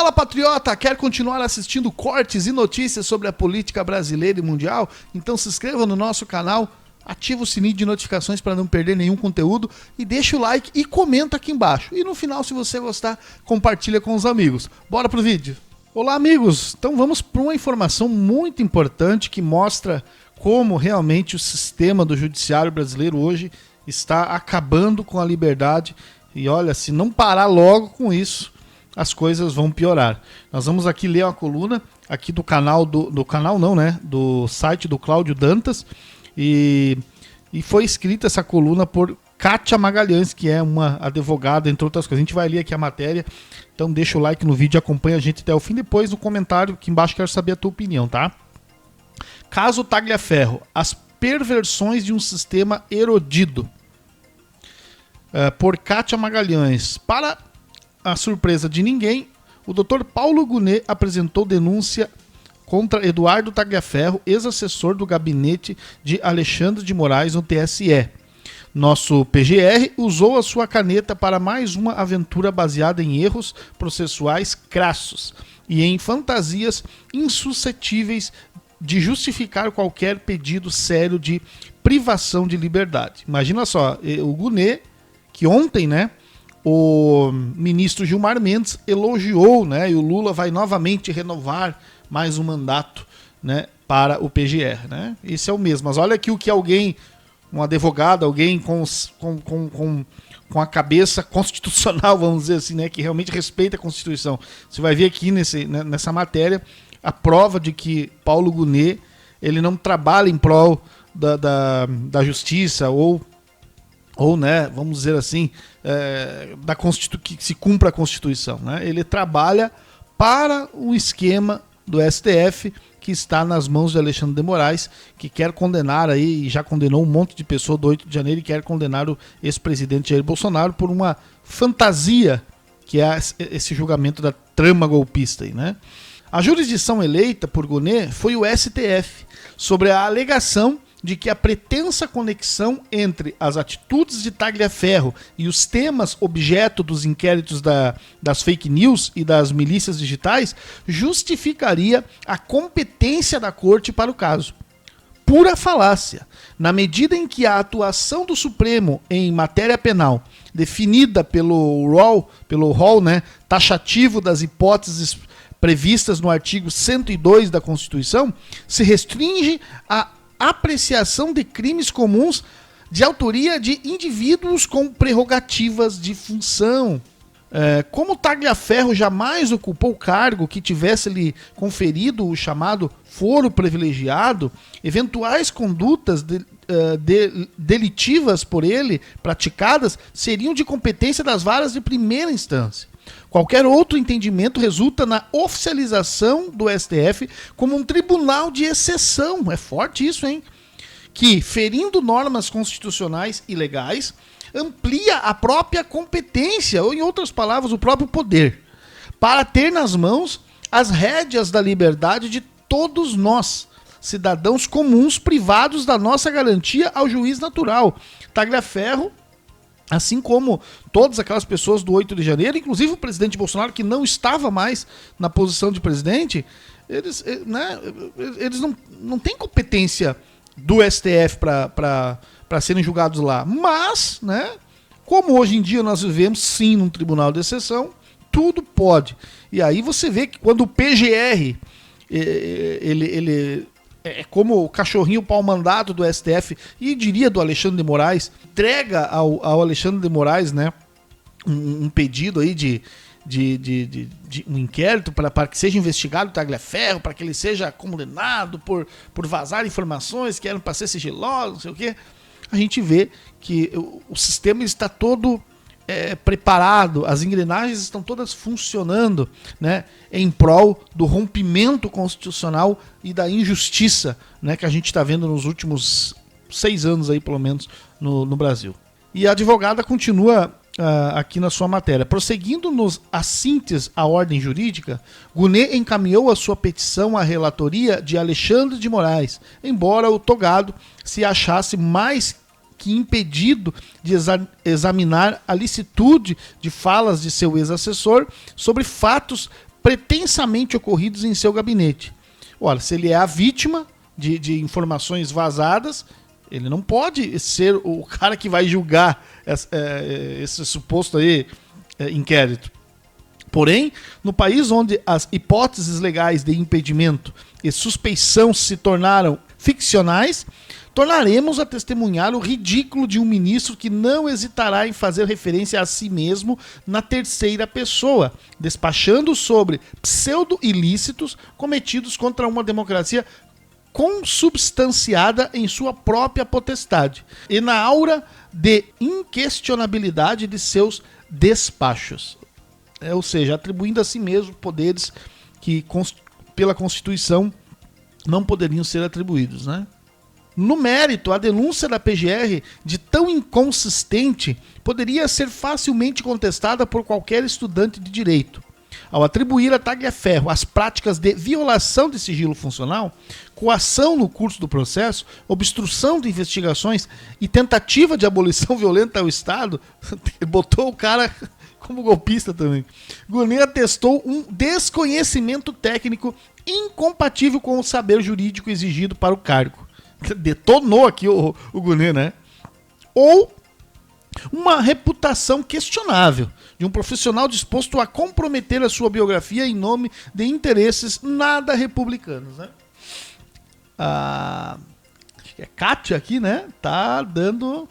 Fala, patriota! Quer continuar assistindo cortes e notícias sobre a política brasileira e mundial? Então se inscreva no nosso canal, ativa o sininho de notificações para não perder nenhum conteúdo e deixa o like e comenta aqui embaixo. E no final, se você gostar, compartilha com os amigos. Bora pro vídeo! Olá, amigos! Então vamos para uma informação muito importante que mostra como realmente o sistema do judiciário brasileiro hoje está acabando com a liberdade. E olha, se não parar logo com isso, as coisas vão piorar. Nós vamos aqui ler uma coluna aqui do canal, do site do Cláudio Dantas, e foi escrita essa coluna por Kátia Magalhães, que é uma advogada, entre outras coisas. A gente vai ler aqui a matéria, então deixa o like no vídeo e acompanha a gente até o fim. Depois no comentário aqui embaixo quero saber a tua opinião, tá? Caso Tagliaferro, as perversões de um sistema erodido. Por Kátia Magalhães. Para a surpresa de ninguém, o Dr. Paulo Gonet apresentou denúncia contra Eduardo Tagliaferro, ex-assessor do gabinete de Alexandre de Moraes no TSE. Nosso PGR usou a sua caneta para mais uma aventura baseada em erros processuais crassos e em fantasias insuscetíveis de justificar qualquer pedido sério de privação de liberdade. Imagina só, o Gonet, que ontem, o ministro Gilmar Mendes elogiou, e o Lula vai novamente renovar mais um mandato, para o PGR, Esse é o mesmo. Mas olha aqui o que alguém, um advogado, alguém com a cabeça constitucional, vamos dizer assim, que realmente respeita a Constituição. Você vai ver aqui nessa matéria a prova de que Paulo Gonet, ele não trabalha em prol da justiça ou vamos dizer assim, que se cumpra a Constituição. Ele trabalha para o esquema do STF, que está nas mãos de Alexandre de Moraes, que quer condenar aí, e já condenou um monte de pessoa do 8 de janeiro, e quer condenar o ex-presidente Jair Bolsonaro por uma fantasia, que é esse julgamento da trama golpista aí, A jurisdição eleita por Gonet foi o STF, sobre a alegação de que a pretensa conexão entre as atitudes de Tagliaferro e os temas objeto dos inquéritos das fake news e das milícias digitais justificaria a competência da corte para o caso. Pura falácia. Na medida em que a atuação do Supremo em matéria penal, definida pelo rol taxativo das hipóteses previstas no artigo 102 da Constituição, se restringe a apreciação de crimes comuns de autoria de indivíduos com prerrogativas de função. Como Tagliaferro jamais ocupou cargo que tivesse lhe conferido o chamado foro privilegiado, eventuais condutas delitivas por ele praticadas seriam de competência das varas de primeira instância. Qualquer outro entendimento resulta na oficialização do STF como um tribunal de exceção. É forte isso, hein? Que, ferindo normas constitucionais e legais, amplia a própria competência, ou em outras palavras, o próprio poder, para ter nas mãos as rédeas da liberdade de todos nós, cidadãos comuns privados da nossa garantia ao juiz natural. Tagliaferro, assim como todas aquelas pessoas do 8 de janeiro, inclusive o presidente Bolsonaro, que não estava mais na posição de presidente, eles não têm competência do STF para serem julgados lá. Mas, como hoje em dia nós vivemos, sim, num tribunal de exceção, tudo pode. E aí você vê que quando o PGR, ele é como o cachorrinho pau-mandado do STF, e diria do Alexandre de Moraes, entrega ao Alexandre de Moraes, um pedido aí de um inquérito para que seja investigado o Tagliaferro, para que ele seja condenado por vazar informações que eram para ser sigilosas, não sei o quê. A gente vê que o sistema está todo preparado, as engrenagens estão todas funcionando, em prol do rompimento constitucional e da injustiça, que a gente está vendo nos últimos 6 anos aí, pelo menos, no Brasil. E a advogada continua aqui na sua matéria. Prosseguindo nos assínteses à ordem jurídica, Gonet encaminhou a sua petição à relatoria de Alexandre de Moraes, embora o togado se achasse mais que impedido de examinar a licitude de falas de seu ex-assessor sobre fatos pretensamente ocorridos em seu gabinete. Ora, se ele é a vítima de informações vazadas, ele não pode ser o cara que vai julgar esse suposto aí, inquérito. Porém, no país onde as hipóteses legais de impedimento e suspeição se tornaram ficcionais, tornaremos a testemunhar o ridículo de um ministro que não hesitará em fazer referência a si mesmo na terceira pessoa, despachando sobre pseudo-ilícitos cometidos contra uma democracia consubstanciada em sua própria potestade e na aura de inquestionabilidade de seus despachos. Ou seja, atribuindo a si mesmo poderes que pela Constituição não poderiam ser atribuídos, né? No mérito, a denúncia da PGR, de tão inconsistente, poderia ser facilmente contestada por qualquer estudante de direito. Ao atribuir a Tagliaferro as práticas de violação de sigilo funcional, coação no curso do processo, obstrução de investigações e tentativa de abolição violenta ao Estado, botou o cara como golpista também. Gunê atestou um desconhecimento técnico incompatível com o saber jurídico exigido para o cargo. Detonou aqui o Gunê, né? Ou uma reputação questionável de um profissional disposto a comprometer a sua biografia em nome de interesses nada republicanos, né? Acho que é Kátia aqui, né? Tá dando...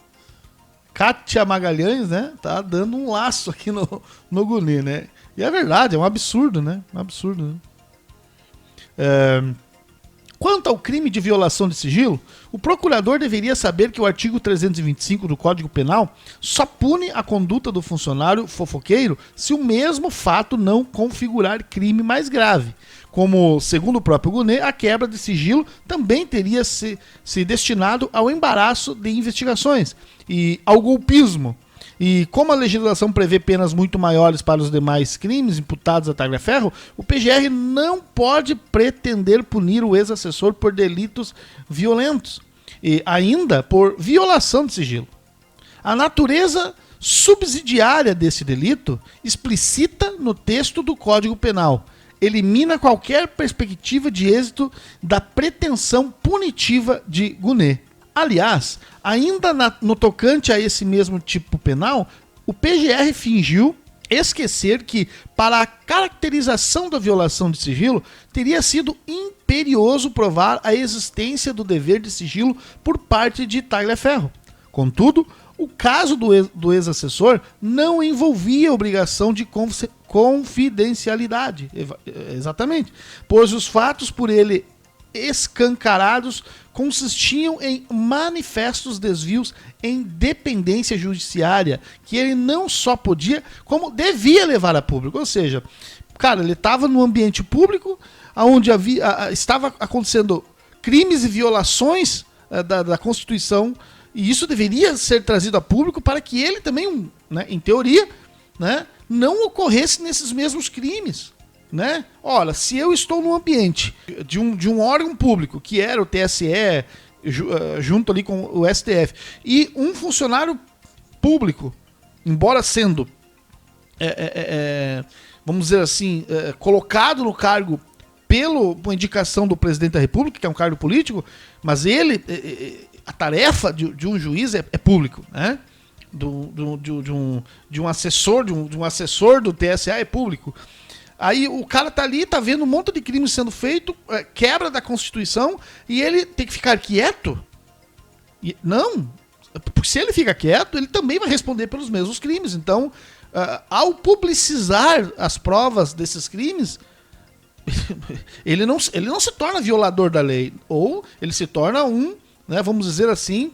Kátia Magalhães, né? Tá dando um laço aqui no Gunê, né? E é verdade, é um absurdo, né? Um absurdo, né? Quanto ao crime de violação de sigilo, o procurador deveria saber que o artigo 325 do Código Penal só pune a conduta do funcionário fofoqueiro se o mesmo fato não configurar crime mais grave. Como, segundo o próprio Gunê, a quebra de sigilo também teria se destinado ao embaraço de investigações e ao golpismo. E como a legislação prevê penas muito maiores para os demais crimes imputados a Tagliaferro, o PGR não pode pretender punir o ex-assessor por delitos violentos e ainda por violação de sigilo. A natureza subsidiária desse delito explicita no texto do Código Penal. Elimina qualquer perspectiva de êxito da pretensão punitiva de Gunê. Aliás, ainda no tocante a esse mesmo tipo penal, o PGR fingiu esquecer que, para a caracterização da violação de sigilo, teria sido imperioso provar a existência do dever de sigilo por parte de Tagliaferro. Contudo, o caso do ex-assessor não envolvia obrigação de confidencialidade, exatamente, pois os fatos por ele escancarados consistiam em manifestos desvios em dependência judiciária que ele não só podia, como devia levar a público. Ou seja, cara, ele estava no ambiente público onde estava acontecendo crimes e violações da Constituição, e isso deveria ser trazido a público para que ele também, né, em teoria, né, não ocorresse nesses mesmos crimes. Né? Olha, se eu estou no ambiente de um órgão público, que era o TSE, junto ali com o STF, e um funcionário público, embora sendo, vamos dizer assim, colocado no cargo por indicação do presidente da República, que é um cargo político, mas a tarefa de um juiz é público, né? De um assessor do TSE é público. Aí o cara tá ali, tá vendo um monte de crimes sendo feito, quebra da Constituição, e ele tem que ficar quieto? Não, porque se ele fica quieto, ele também vai responder pelos mesmos crimes. Então, ao publicizar as provas desses crimes, ele não se torna violador da lei, ou ele se torna né, vamos dizer assim,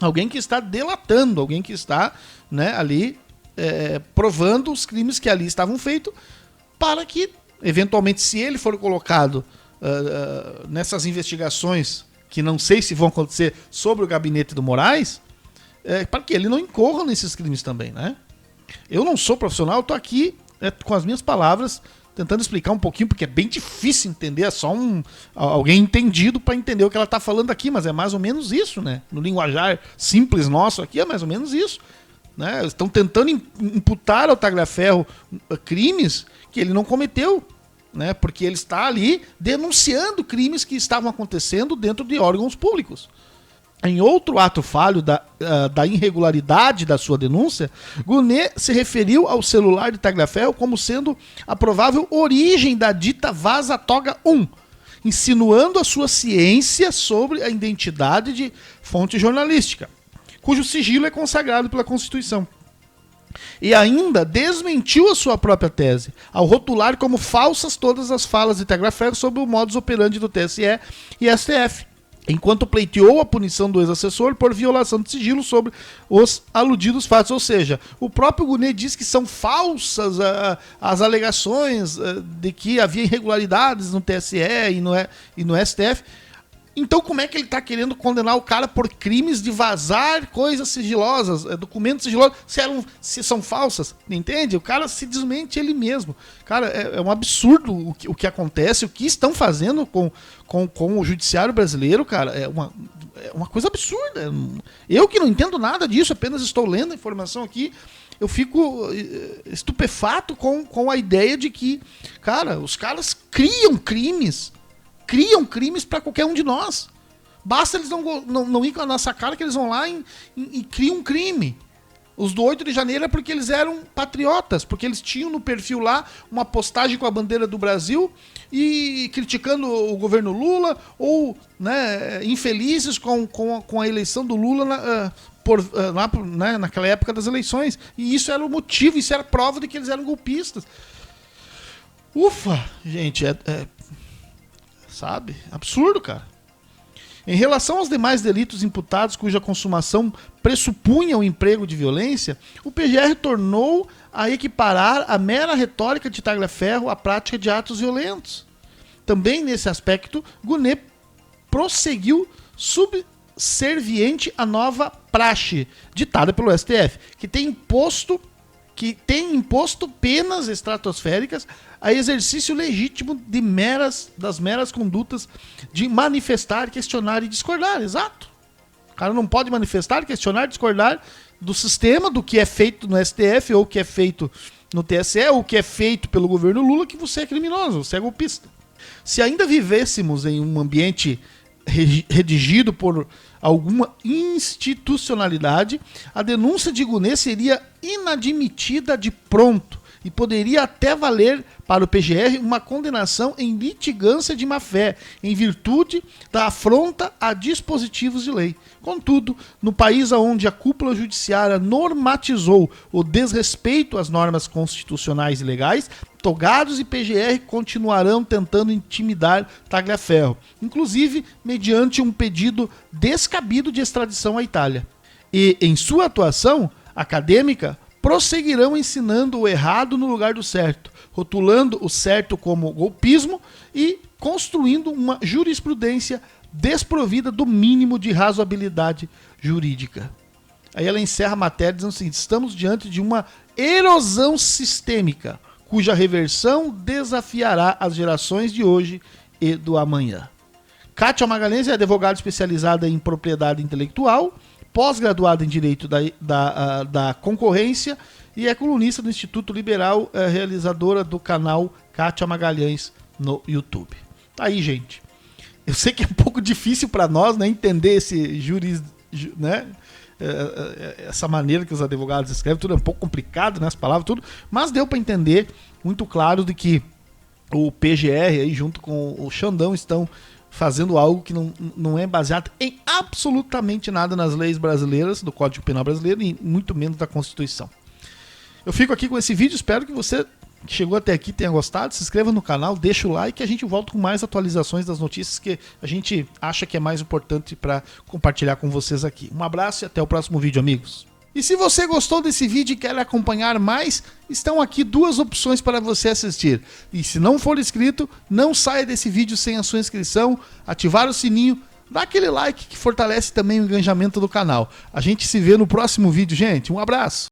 alguém que está delatando, alguém que está, né, ali provando os crimes que ali estavam feitos, para que, eventualmente, se ele for colocado nessas investigações, que não sei se vão acontecer sobre o gabinete do Moraes, para que ele não incorra nesses crimes também, né? Eu não sou profissional, eu estou aqui com as minhas palavras, tentando explicar um pouquinho, porque é bem difícil entender, é só alguém entendido para entender o que ela está falando aqui, mas é mais ou menos isso, né? No linguajar simples nosso aqui é mais ou menos isso. né? Estão tentando imputar ao Tagliaferro crimes que ele não cometeu, né? Porque ele está ali denunciando crimes que estavam acontecendo dentro de órgãos públicos. Em outro ato falho da irregularidade da sua denúncia, Gunê se referiu ao celular de Tagliaferro como sendo a provável origem da dita Vaza Toga 1, insinuando a sua ciência sobre a identidade de fonte jornalística, cujo sigilo é consagrado pela Constituição. E ainda desmentiu a sua própria tese, ao rotular como falsas todas as falas de Tagliaferro sobre o modus operandi do TSE e STF, enquanto pleiteou a punição do ex-assessor por violação de sigilo sobre os aludidos fatos. Ou seja, o próprio Gunê diz que são falsas as alegações de que havia irregularidades no TSE e no STF. Então como é que ele está querendo condenar o cara por crimes de vazar coisas sigilosas, documentos sigilosos, se são falsas? Entende? O cara se desmente ele mesmo. Cara, é um absurdo o que acontece, o que estão fazendo com o judiciário brasileiro, cara, é uma coisa absurda. Eu que não entendo nada disso, apenas estou lendo a informação aqui, eu fico estupefato com a ideia de que, cara, os caras criam crimes para qualquer um de nós. Basta eles não ir com a nossa cara que eles vão lá e criam um crime. Os do 8 de janeiro é porque eles eram patriotas, porque eles tinham no perfil lá uma postagem com a bandeira do Brasil e criticando o governo Lula, ou, né, infelizes com a eleição do Lula naquela época das eleições. E isso era o motivo, isso era prova de que eles eram golpistas. Ufa, gente, sabe? Absurdo, cara. Em relação aos demais delitos imputados cuja consumação pressupunha o emprego de violência, o PGR tornou a equiparar a mera retórica de Tagliaferro à prática de atos violentos. Também nesse aspecto, Gunê prosseguiu subserviente à nova praxe ditada pelo STF, que tem imposto penas estratosféricas a exercício legítimo das meras condutas de manifestar, questionar e discordar. Exato. O cara não pode manifestar, questionar, discordar do sistema, do que é feito no STF, ou o que é feito no TSE, ou o que é feito pelo governo Lula, que você é criminoso, você é golpista. Se ainda vivêssemos em um ambiente redigido por alguma institucionalidade, a denúncia de Gunê seria inadmitida de pronto e poderia até valer para o PGR uma condenação em litigância de má-fé, em virtude da afronta a dispositivos de lei. Contudo, no país onde a cúpula judiciária normatizou o desrespeito às normas constitucionais e legais, togados e PGR continuarão tentando intimidar Tagliaferro, inclusive mediante um pedido descabido de extradição à Itália. E, em sua atuação acadêmica, prosseguirão ensinando o errado no lugar do certo, rotulando o certo como golpismo e construindo uma jurisprudência desprovida do mínimo de razoabilidade jurídica. Aí ela encerra a matéria dizendo o seguinte: estamos diante de uma erosão sistêmica, cuja reversão desafiará as gerações de hoje e do amanhã. Kátia Magalhães é advogada especializada em propriedade intelectual, pós-graduada em Direito da Concorrência e é colunista do Instituto Liberal, realizadora do canal Kátia Magalhães no YouTube. Tá aí, gente. Eu sei que é um pouco difícil para nós, né, entender esse né, essa maneira que os advogados escrevem, tudo é um pouco complicado, né, as palavras, tudo, mas deu para entender muito claro de que o PGR aí, junto com o Xandão, estão fazendo algo que não é baseado em absolutamente nada nas leis brasileiras, do Código Penal brasileiro, e muito menos da Constituição. Eu fico aqui com esse vídeo, espero que você que chegou até aqui tenha gostado, se inscreva no canal, deixa o like e a gente volta com mais atualizações das notícias que a gente acha que é mais importante para compartilhar com vocês aqui. Um abraço e até o próximo vídeo, amigos. E se você gostou desse vídeo e quer acompanhar mais, estão aqui duas opções para você assistir. E se não for inscrito, não saia desse vídeo sem a sua inscrição, ativar o sininho, dá aquele like que fortalece também o engajamento do canal. A gente se vê no próximo vídeo, gente. Um abraço!